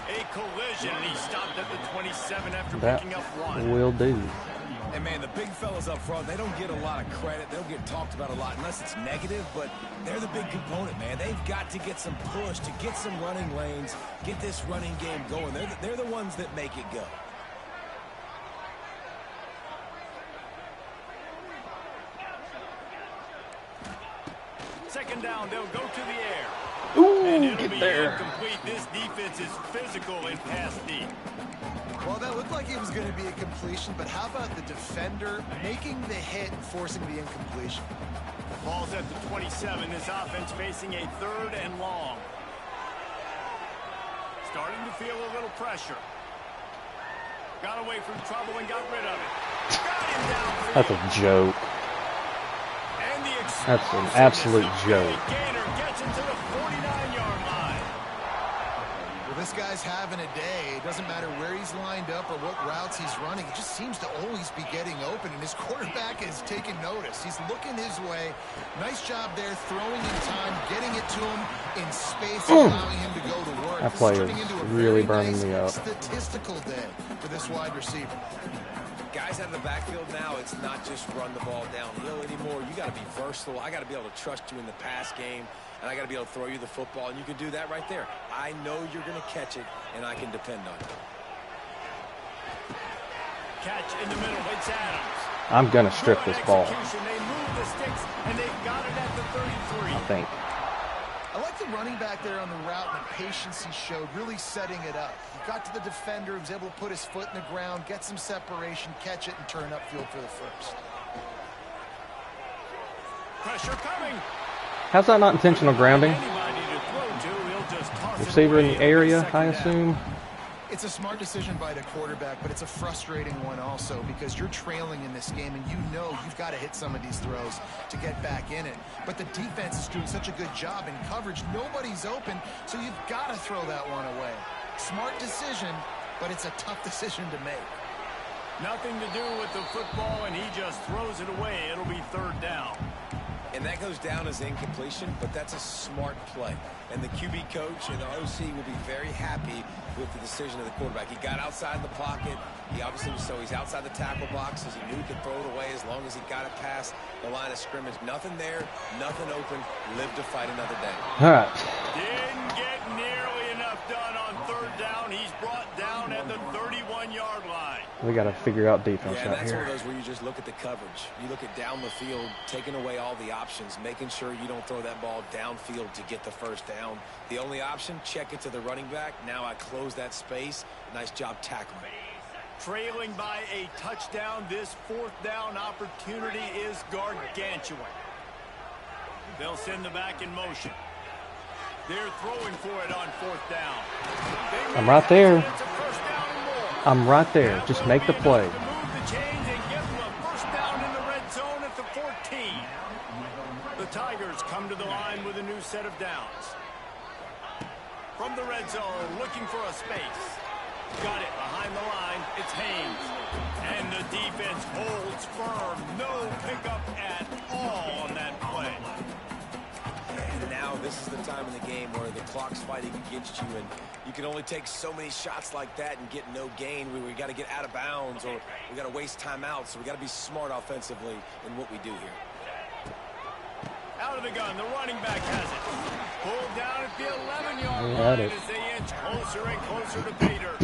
[SPEAKER 2] A collision, and he stopped at the 27 after
[SPEAKER 1] That
[SPEAKER 2] picking up 1.
[SPEAKER 1] will do.
[SPEAKER 4] And, man, the big fellas up front, they don't get a lot of credit. They don't get talked about a lot unless it's negative, but they're the big component, man. They've got to get some push, to get some running lanes, get this running game going. They're the ones that make it go.
[SPEAKER 2] Second down, they'll go to the air.
[SPEAKER 1] Ooh,
[SPEAKER 2] And it'll
[SPEAKER 1] get
[SPEAKER 2] be
[SPEAKER 1] there.
[SPEAKER 2] incomplete. This defense is physical in pass deep.
[SPEAKER 3] Well, that looked like it was going to be a completion, but how about the defender making the hit and forcing the incompletion?
[SPEAKER 2] Ball's at the 27. This offense facing a 3rd and long. Starting to feel a little pressure. Got away from trouble and got rid of it. Got him down.
[SPEAKER 1] That's a joke.
[SPEAKER 2] And the
[SPEAKER 1] That's an absolute joke.
[SPEAKER 2] Gainer gets into the 49-yard line.
[SPEAKER 3] Well, this guy's having a day. It doesn't matter where he's lined up or what routes he's running. He just seems to always be getting open, and his quarterback is taking notice. He's looking his way. Nice job there, throwing in time, getting it to him in space, allowing him to go to work.
[SPEAKER 1] That
[SPEAKER 3] This
[SPEAKER 1] play
[SPEAKER 3] turning
[SPEAKER 1] is
[SPEAKER 3] into a
[SPEAKER 1] really
[SPEAKER 3] very
[SPEAKER 1] burning
[SPEAKER 3] nice
[SPEAKER 1] me up.
[SPEAKER 3] statistical day for this wide receiver.
[SPEAKER 4] Guys out of the backfield now, it's not just run the ball downhill anymore. You got to be versatile. I got to be able to trust you in the pass game, and I got to be able to throw you the football, and you can do that right there. I know you're going to catch it, and I can depend on you.
[SPEAKER 2] Catch in the middle. It's Adams.
[SPEAKER 1] I'm going to strip
[SPEAKER 2] Good
[SPEAKER 1] this ball,
[SPEAKER 2] execution. They move the sticks, and they've got it at the 33.
[SPEAKER 1] I think.
[SPEAKER 3] I like the running back there on the route and the patience he showed, really setting it up. He got to the defender, he was able to put his foot in the ground, get some separation, catch it, and turn upfield for the first.
[SPEAKER 2] Pressure coming.
[SPEAKER 1] How's that not intentional grounding?
[SPEAKER 2] Anybody to throw to, he'll just toss it
[SPEAKER 1] Receiver in
[SPEAKER 2] away
[SPEAKER 1] the
[SPEAKER 2] on
[SPEAKER 1] area,
[SPEAKER 2] second
[SPEAKER 1] I
[SPEAKER 2] down.
[SPEAKER 1] assume.
[SPEAKER 3] It's a smart decision by the quarterback, but it's a frustrating one also because you're trailing in this game and you know you've got to hit some of these throws to get back in it. But the defense is doing such a good job in coverage. Nobody's open, so you've got to throw that one away. Smart decision, but it's a tough decision to make.
[SPEAKER 2] Nothing to do with the football, and he just throws it away. It'll be 3rd down.
[SPEAKER 4] And that goes down as incompletion, but that's a smart play. And the QB coach and the OC will be very happy with the decision of the quarterback. He got outside the pocket. He obviously was he's outside the tackle boxes. He knew he could throw it away as long as he got it past the line of scrimmage. Nothing there, nothing open. Live to fight another day.
[SPEAKER 1] All right.
[SPEAKER 2] Didn't get nearly enough done on 3rd down. He's brought down at the 31-yard line.
[SPEAKER 1] We got to figure out defense
[SPEAKER 4] Yeah,
[SPEAKER 1] out
[SPEAKER 4] that's one of
[SPEAKER 1] here.
[SPEAKER 4] those where you just look at the coverage. You look at down the field, taking away all the options, making sure you don't throw that ball downfield to get the first down. The only option, check it to the running back. Now I close that space. Nice job tackling.
[SPEAKER 2] Trailing by a touchdown, this 4th down opportunity is gargantuan. They'll send the back in motion. They're throwing for it on 4th down.
[SPEAKER 1] I'm right there.
[SPEAKER 2] It's a first down and more.
[SPEAKER 1] I'm right there. Just make the play.
[SPEAKER 2] To move the chains and give them a first down in the red zone at the 14. The Tigers come to the line with a new set of downs. From the red zone, looking for a space. Got it behind the line. It's Haynes. And the defense holds firm. No pickup at all on that play.
[SPEAKER 4] And now this is the time in the game where the clock's fighting against you, and you can only take so many shots like that and get no gain. We got to get out of bounds, or we got to waste timeouts. So we got to be smart offensively in what we do here.
[SPEAKER 2] Out of the gun, the running back has it. Pulled down at the 11-yard line as they inch closer and closer to pay dirt.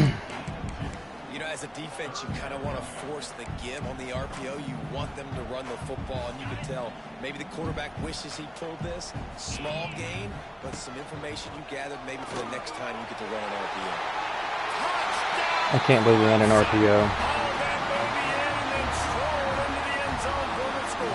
[SPEAKER 4] You know, as a defense, you kind of want to force the give on the RPO. You want them to run the football, and you can tell maybe the quarterback wishes he pulled this. Small gain, but some information you gathered maybe for the next time you get to run an RPO.
[SPEAKER 1] I can't believe we ran an RPO.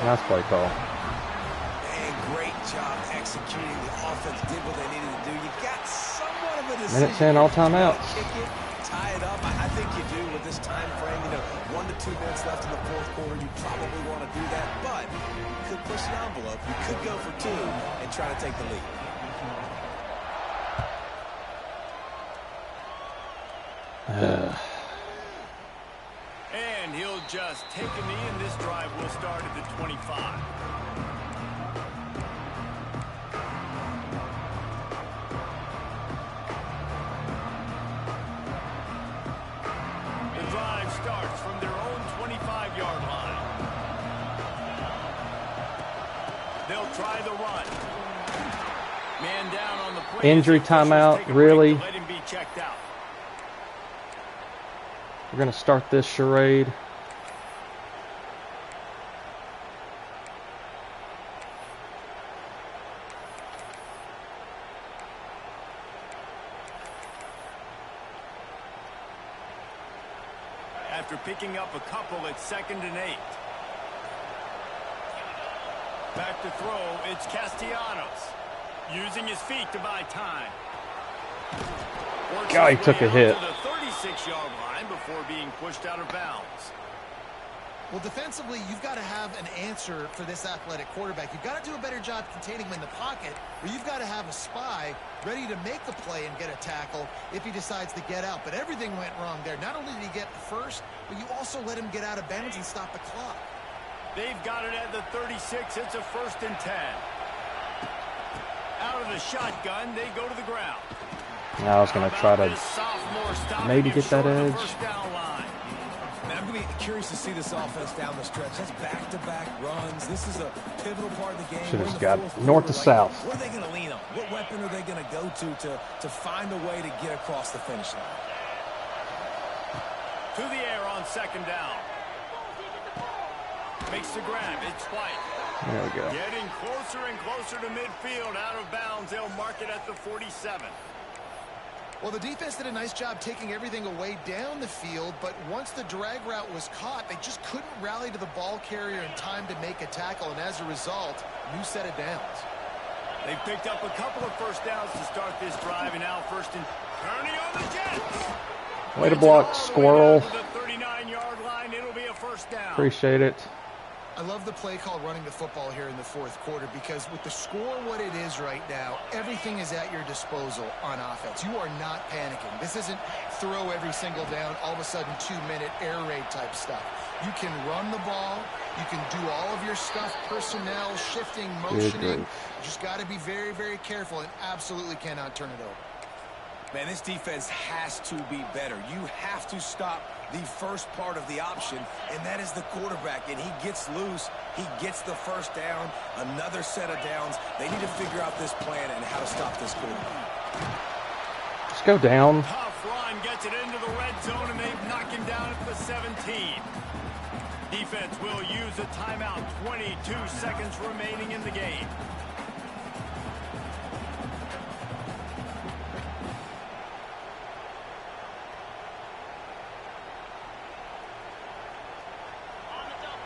[SPEAKER 1] Nice play call.
[SPEAKER 4] And great job executing. The offense did what they needed to do. You got somewhat of a decision.
[SPEAKER 1] Minute 10, all timeouts.
[SPEAKER 4] Kick it, tie it up. I think you do with this time frame. You know, 1 to 2 minutes left in the 4th quarter. You probably want to do that, but you could push the envelope. You could go for 2 and try to take the lead.
[SPEAKER 2] And he'll just take a knee, and this drive will start at the 25. The drive starts from their own 25-yard line. They'll try the run. Man down on the play.
[SPEAKER 1] Injury timeout, really?
[SPEAKER 2] Let him be checked out.
[SPEAKER 1] We're going to start this charade.
[SPEAKER 2] After picking up a couple at 2nd and 8. Back to throw, it's Castellanos. Using his feet to buy time.
[SPEAKER 1] God, he took a hit.
[SPEAKER 2] To the 36-yard line before being pushed out of bounds.
[SPEAKER 3] Well, defensively, you've got to have an answer for this athletic quarterback. You've got to do a better job containing him in the pocket, or you've got to have a spy ready to make the play and get a tackle if he decides to get out. But everything went wrong there. Not only did he get the first, but you also let him get out of bounds and stop the clock.
[SPEAKER 2] They've got it at the 36. It's a 1st and 10. Out of the shotgun, they go to the ground.
[SPEAKER 1] Now I was going to try to maybe get that edge.
[SPEAKER 4] Man, I'm going to be curious to see this offense down the stretch. That's back-to-back runs. This is a pivotal part of the game.
[SPEAKER 1] Should have just got north to south.
[SPEAKER 4] What are they going to lean on? What weapon are they going to go to find a way to get across the finish line?
[SPEAKER 2] To the air on 2nd down. Makes the grab. It's White.
[SPEAKER 1] There we go.
[SPEAKER 2] Getting closer and closer to midfield. Out of bounds. They'll mark it at the 47.
[SPEAKER 3] Well, the defense did a nice job taking everything away down the field, but once the drag route was caught, they just couldn't rally to the ball carrier in time to make a tackle, and as a result, new set of downs.
[SPEAKER 2] They've picked up a couple of first downs to start this drive, and now 1st and turning on the Jets.
[SPEAKER 1] Way to block, squirrel.
[SPEAKER 2] To the 39-yard line, it'll be a 1st down.
[SPEAKER 1] Appreciate it.
[SPEAKER 3] I love the play call running the football here in the 4th quarter because with the score what it is right now, everything is at your disposal on offense. You are not panicking. This isn't throw every single down, all of a sudden 2-minute air raid type stuff. You can run the ball. You can do all of your stuff, personnel, shifting, motioning. You just got to be very, very careful and absolutely cannot turn it over.
[SPEAKER 4] Man, this defense has to be better. You have to stop the first part of the option, and that is the quarterback. And he gets loose. He gets the 1st down, another set of downs. They need to figure out this plan and how to stop this quarterback.
[SPEAKER 1] Let's go down.
[SPEAKER 2] Tough run gets it into the red zone, and they've knocked him down at the 17. Defense will use a timeout. 22 seconds remaining in the game.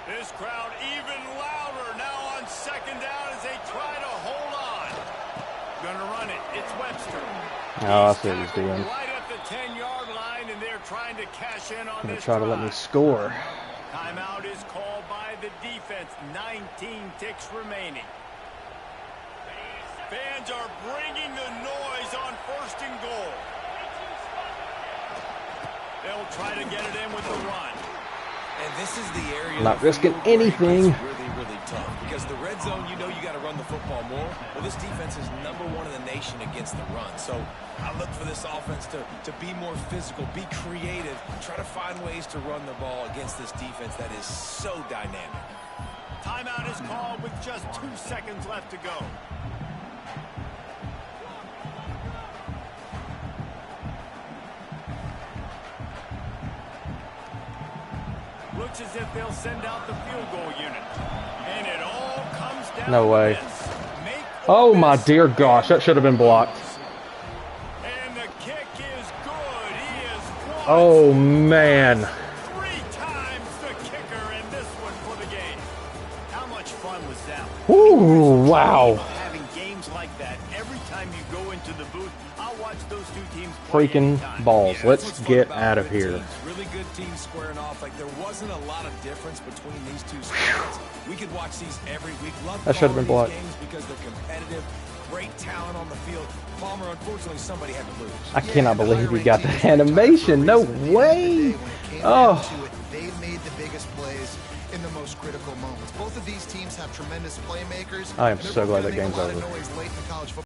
[SPEAKER 2] This crowd even louder now on 2nd down as they try to hold Webster.
[SPEAKER 1] Oh, I see what he's doing.
[SPEAKER 2] Right at the 10-yard line, and they're trying to cash in on
[SPEAKER 1] Gonna
[SPEAKER 2] this
[SPEAKER 1] try to let me
[SPEAKER 2] drive.
[SPEAKER 1] score.
[SPEAKER 2] Timeout is called by the defense. 19 ticks remaining. Fans are bringing the noise on 1st and goal. They'll try to get it in with the run.
[SPEAKER 4] And this is the area
[SPEAKER 1] Not risking anything.
[SPEAKER 4] really tough because the red zone, you know you got to run the football more. Well, this defense is #1 in the nation against the run. So I look for this offense to be more physical, be creative, try to find ways to run the ball against this defense that is so dynamic.
[SPEAKER 2] Timeout is called with just 2 seconds left to go. Looks as if they'll send out the field goal unit. And it all comes down
[SPEAKER 1] No way.
[SPEAKER 2] to this. Make
[SPEAKER 1] Oh
[SPEAKER 2] or
[SPEAKER 1] my
[SPEAKER 2] miss.
[SPEAKER 1] dear gosh, that should have been blocked.
[SPEAKER 2] And the kick is good. He is one.
[SPEAKER 1] Oh man.
[SPEAKER 2] 3 times the kicker in this one for the game. How much fun was that?
[SPEAKER 1] Ooh, wow.
[SPEAKER 2] Having games like that every time you go into the booth. I'll watch those 2 teams play
[SPEAKER 1] Freaking
[SPEAKER 2] anytime.
[SPEAKER 1] balls.
[SPEAKER 4] Yeah,
[SPEAKER 1] Let's
[SPEAKER 4] that's what's
[SPEAKER 1] get
[SPEAKER 4] fun about
[SPEAKER 1] out of
[SPEAKER 4] good
[SPEAKER 1] here.
[SPEAKER 4] teams. Really good teams squaring off. Like there wasn't a lot of difference between these two squads. We could watch these every week. Love
[SPEAKER 1] That should have been
[SPEAKER 4] following
[SPEAKER 1] blocked.
[SPEAKER 4] these games because they're competitive. Great talent on the field. Palmer, unfortunately, somebody had to lose.
[SPEAKER 1] I cannot believe he got the animation. No way. Oh.
[SPEAKER 3] They made the biggest plays in the most critical moments. Both of these teams have tremendous playmakers.
[SPEAKER 1] I am
[SPEAKER 3] and they're
[SPEAKER 1] so
[SPEAKER 3] both
[SPEAKER 1] glad
[SPEAKER 3] gonna
[SPEAKER 1] that
[SPEAKER 3] make a
[SPEAKER 1] game's
[SPEAKER 3] lot of
[SPEAKER 1] over.
[SPEAKER 3] noise late in the college football